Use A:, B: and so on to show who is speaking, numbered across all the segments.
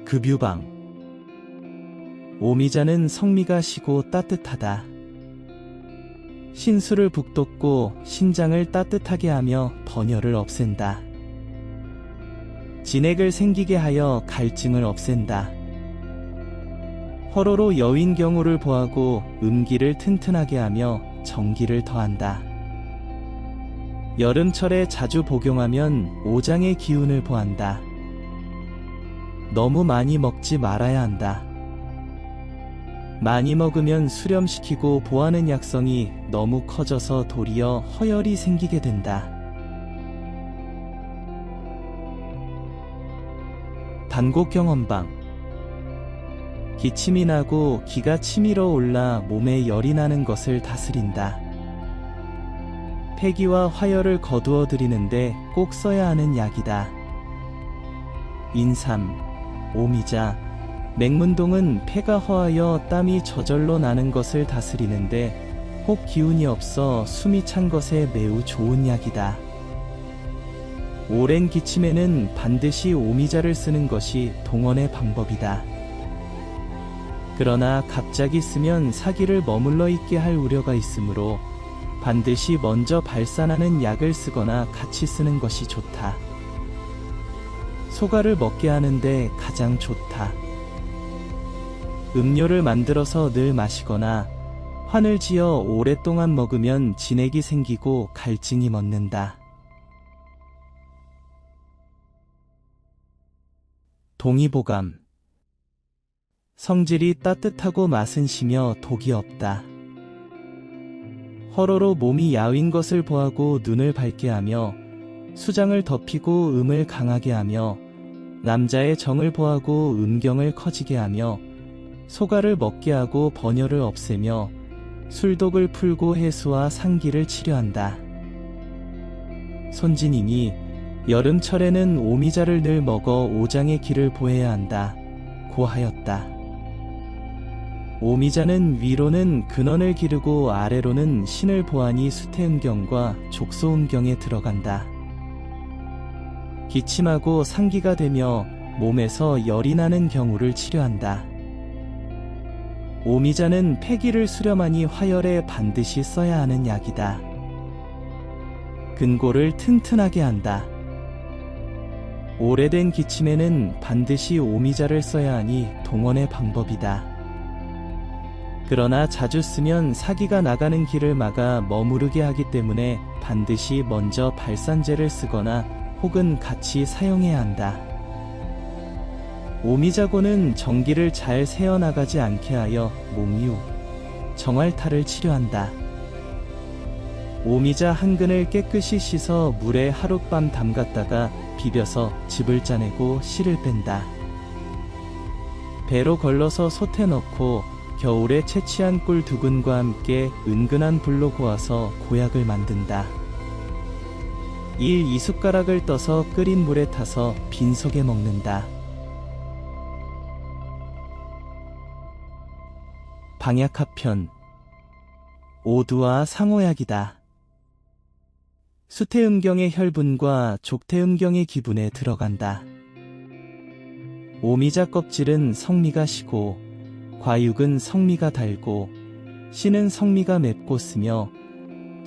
A: 급유방. 오미자는 성미가 시고 따뜻하다. 신수를 북돋고 신장을 따뜻하게 하며 번열을 없앤다. 진액을 생기게 하여 갈증을 없앤다. 허로로 여윈 경우를 보하고 음기를 튼튼하게 하며 정기를 더한다. 여름철에 자주 복용하면 오장의 기운을 보한다. 너무 많이 먹지 말아야 한다. 많이 먹으면 수렴시키고 보하는 약성이 너무 커져서 도리어 허열이 생기게 된다. 단곡경험방. 기침이 나고 기가 치밀어 올라 몸에 열이 나는 것을 다스린다. 폐기와 화열을 거두어 드리는데 꼭 써야 하는 약이다. 인삼, 오미자, 맹문동은 폐가 허하여 땀이 저절로 나는 것을 다스리는데 혹 기운이 없어 숨이 찬 것에 매우 좋은 약이다. 오랜 기침에는 반드시 오미자를 쓰는 것이 동원의 방법이다. 그러나 갑자기 쓰면 사기를 머물러 있게 할 우려가 있으므로 반드시 먼저 발산하는 약을 쓰거나 같이 쓰는 것이 좋다. 소가를 먹게 하는데 가장 좋다. 음료를 만들어서 늘 마시거나 환을 지어 오랫동안 먹으면 진액이 생기고 갈증이 멎는다. 동의보감. 성질이 따뜻하고 맛은 시며 독이 없다. 허로로 몸이 야윈 것을 보하고 눈을 밝게 하며 수장을 덮이고 음을 강하게 하며 남자의 정을 보하고 음경을 커지게 하며 소가를 먹게 하고 번열을 없애며 술독을 풀고 해수와 상기를 치료한다. 손지님이 여름철에는 오미자를 늘 먹어 오장의 기를 보해야 한다 고 하였다. 오미자는 위로는 근원을 기르고 아래로는 신을 보하니 수태음경과 족소음경에 들어간다. 기침하고 상기가 되며 몸에서 열이 나는 경우를 치료한다. 오미자는 폐기를 수렴하니 화열에 반드시 써야 하는 약이다. 근골을 튼튼하게 한다. 오래된 기침에는 반드시 오미자를 써야 하니 동원의 방법이다. 그러나 자주 쓰면 사기가 나가는 길을 막아 머무르게 하기 때문에 반드시 먼저 발산제를 쓰거나 혹은 같이 사용해야 한다. 오미자고는 정기를 잘 새어나가지 않게 하여 목유, 정활탈을 치료한다. 오미자 한 근을 깨끗이 씻어 물에 하룻밤 담갔다가 비벼서 즙을 짜내고 씨를 뺀다. 배로 걸러서 솥에 넣고 겨울에 채취한 꿀 2근과 함께 은근한 불로 고아서 고약을 만든다. 2숟가락을 떠서 끓인 물에 타서 빈속에 먹는다. 방약합편. 오두와 상호약이다. 수태음경의 혈분과 족태음경의 기분에 들어간다. 오미자 껍질은 성미가 시고 과육은 성미가 달고 씨는 성미가 맵고 쓰며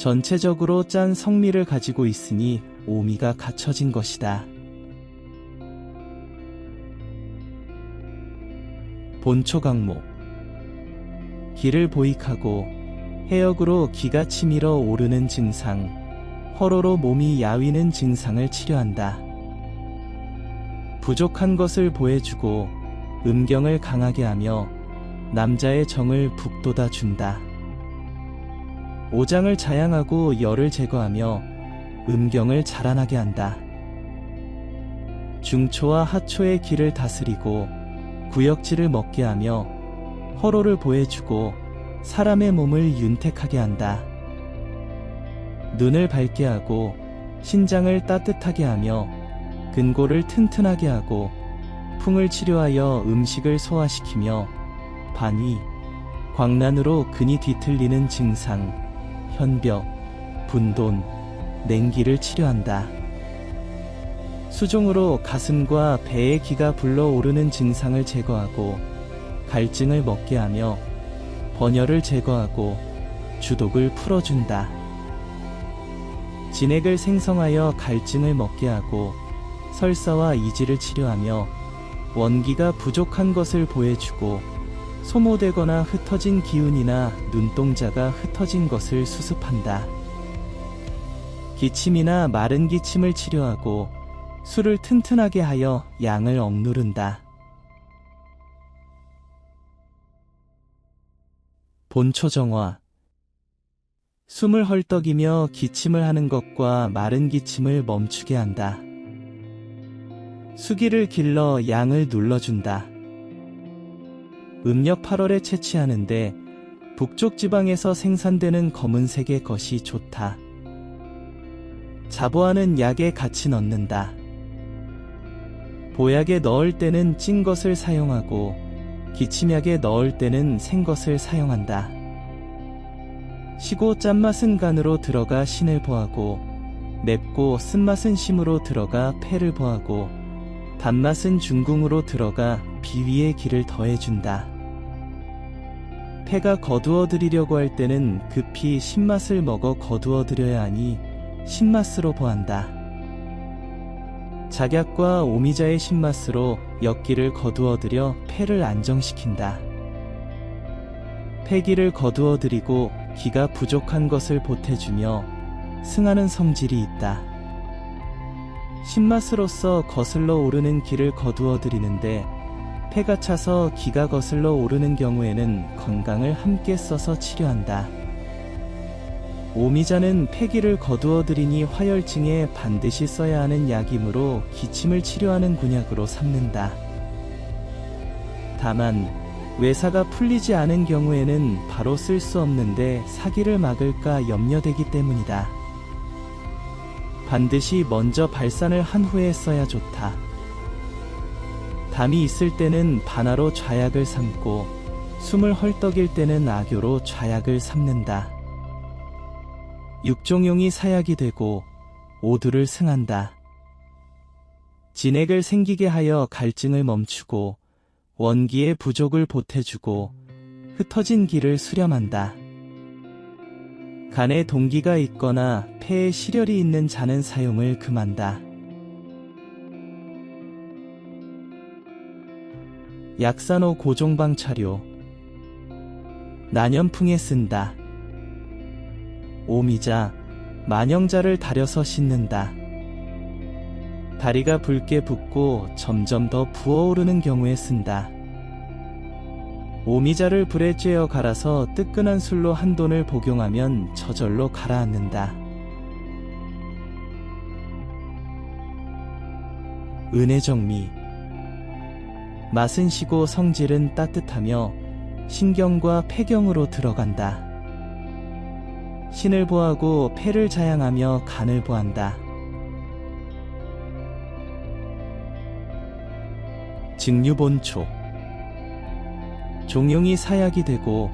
A: 전체적으로 짠 성미를 가지고 있으니 오미가 갖춰진 것이다. 본초강목. 기를 보익하고 해역으로 기가 치밀어 오르는 증상, 허로로 몸이 야위는 증상을 치료한다. 부족한 것을 보해주고 음경을 강하게 하며 남자의 정을 북돋아 준다. 오장을 자양하고 열을 제거하며 음경을 자라나게 한다. 중초와 하초의 기를 다스리고 구역질을 먹게 하며 허로를 보해주고 사람의 몸을 윤택하게 한다. 눈을 밝게 하고 신장을 따뜻하게 하며 근골을 튼튼하게 하고 풍을 치료하여 음식을 소화시키며 반위, 광란으로 근이 뒤틀리는 증상, 현벽, 분돈, 냉기를 치료한다. 수종으로 가슴과 배의 기가 불러오르는 증상을 제거하고 갈증을 먹게 하며 번열을 제거하고 주독을 풀어준다. 진액을 생성하여 갈증을 먹게 하고 설사와 이지를 치료하며 원기가 부족한 것을 보해주고 소모되거나 흩어진 기운이나 눈동자가 흩어진 것을 수습한다. 기침이나 마른 기침을 치료하고 술을 튼튼하게 하여 양을 억누른다. 본초정화. 숨을 헐떡이며 기침을 하는 것과 마른 기침을 멈추게 한다. 수기를 길러 양을 눌러준다. 음력 8월에 채취하는데 북쪽 지방에서 생산되는 검은색의 것이 좋다. 자보하는 약에 같이 넣는다. 보약에 넣을 때는 찐 것을 사용하고 기침약에 넣을 때는 생 것을 사용한다. 시고 짠맛은 간으로 들어가 신을 보하고 맵고 쓴맛은 심으로 들어가 폐를 보하고 단맛은 중궁으로 들어가 비위에 기를 더해준다. 폐가 거두어드리려고 할 때는 급히 신맛을 먹어 거두어드려야 하니 신맛으로 보한다. 작약과 오미자의 신맛으로 역기를 거두어들여 폐를 안정시킨다. 폐기를 거두어들이고 기가 부족한 것을 보태주며 승하는 성질이 있다. 신맛으로서 거슬러 오르는 기를 거두어들이는데 폐가 차서 기가 거슬러 오르는 경우에는 건강을 함께 써서 치료한다. 오미자는 폐기를 거두어들이니 화열증에 반드시 써야 하는 약이므로 기침을 치료하는 군약으로 삼는다. 다만 외사가 풀리지 않은 경우에는 바로 쓸 수 없는데 사기를 막을까 염려되기 때문이다. 반드시 먼저 발산을 한 후에 써야 좋다. 담이 있을 때는 반하로 좌약을 삼고 숨을 헐떡일 때는 악교로 좌약을 삼는다. 육종용이 사약이 되고 오두를 승한다. 진액을 생기게 하여 갈증을 멈추고 원기의 부족을 보태주고 흩어진 기를 수렴한다. 간에 동기가 있거나 폐에 실혈이 있는 자는 사용을 금한다. 약산호 고종방차료. 난연풍에 쓴다. 오미자, 만영자를 달여서 씻는다. 다리가 붉게 붓고 점점 더 부어오르는 경우에 쓴다. 오미자를 불에 쬐어 갈아서 뜨끈한 술로 한 돈을 복용하면 저절로 가라앉는다. 은혜정미. 맛은 시고 성질은 따뜻하며 신경과 폐경으로 들어간다. 신을 보하고 폐를 자양하며 간을 보한다. 직류본초. 종용이 사약이 되고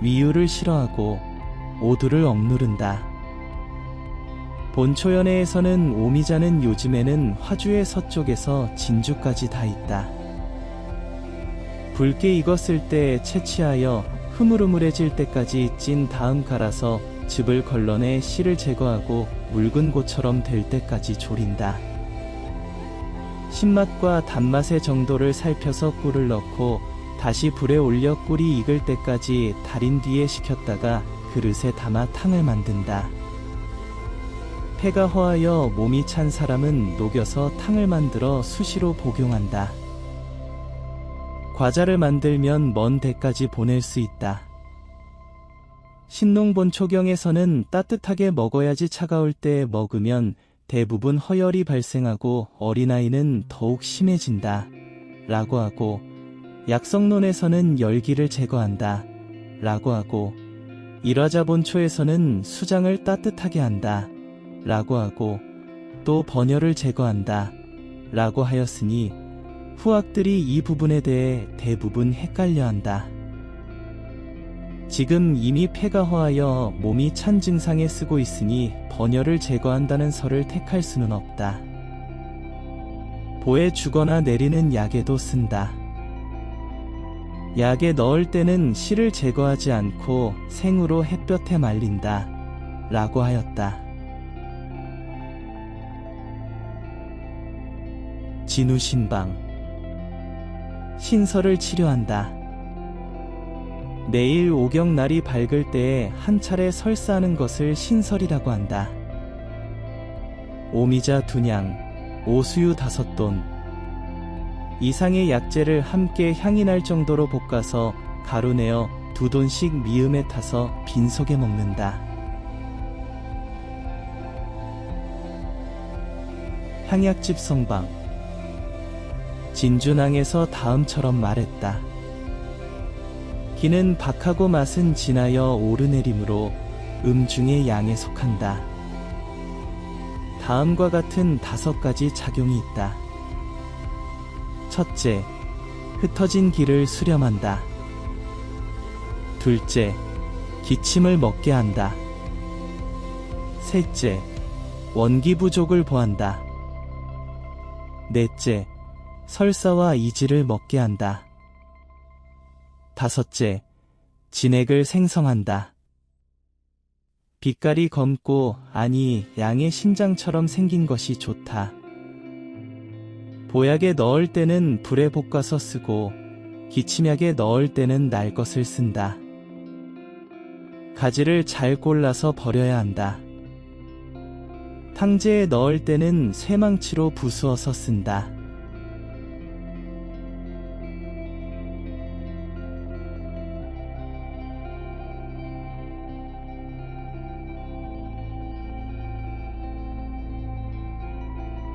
A: 위유를 싫어하고 오두를 억누른다. 본초연회에서는 오미자는 요즘에는 화주의 서쪽에서 진주까지 다 있다. 붉게 익었을 때 채취하여 흐물흐물해질 때까지 찐 다음 갈아서 즙을 걸러내 씨를 제거하고 묽은 고처럼 될 때까지 졸인다. 신맛과 단맛의 정도를 살펴서 꿀을 넣고 다시 불에 올려 꿀이 익을 때까지 달인 뒤에 식혔다가 그릇에 담아 탕을 만든다. 폐가 허하여 몸이 찬 사람은 녹여서 탕을 만들어 수시로 복용한다. 과자를 만들면 먼 데까지 보낼 수 있다. 신농본초경에서는 따뜻하게 먹어야지 차가울 때 먹으면 대부분 허열이 발생하고 어린아이는 더욱 심해진다 라고 하고, 약성론에서는 열기를 제거한다 라고 하고, 일화자본초에서는 수장을 따뜻하게 한다 라고 하고, 또 번열을 제거한다 라고 하였으니 후학들이 이 부분에 대해 대부분 헷갈려한다. 지금 이미 폐가 허하여 몸이 찬 증상에 쓰고 있으니 번열을 제거한다는 설을 택할 수는 없다. 보에 주거나 내리는 약에도 쓴다. 약에 넣을 때는 씨를 제거하지 않고 생으로 햇볕에 말린다. 라고 하였다. 진우신방. 신설을 치료한다. 내일 오경날이 밝을 때에 한 차례 설사하는 것을 신설이라고 한다. 오미자 2냥, 오수유 5돈 이상의 약재를 함께 향이 날 정도로 볶아서 가루 내어 2돈씩 미음에 타서 빈속에 먹는다. 향약집 성방. 진준왕에서 다음처럼 말했다. 기는 박하고 맛은 진하여 오르내림으로 중의 양에 속한다. 다음과 같은 5가지 작용이 있다. 첫째, 흩어진 기를 수렴한다. 둘째, 기침을 먹게 한다. 셋째, 원기 부족을 보한다. 넷째, 설사와 이지를 먹게 한다. 다섯째, 진액을 생성한다. 빛깔이 검고 아니 양의 심장처럼 생긴 것이 좋다. 보약에 넣을 때는 불에 볶아서 쓰고 기침약에 넣을 때는 날 것을 쓴다. 가지를 잘 골라서 버려야 한다. 탕제에 넣을 때는 쇠망치로 부수어서 쓴다.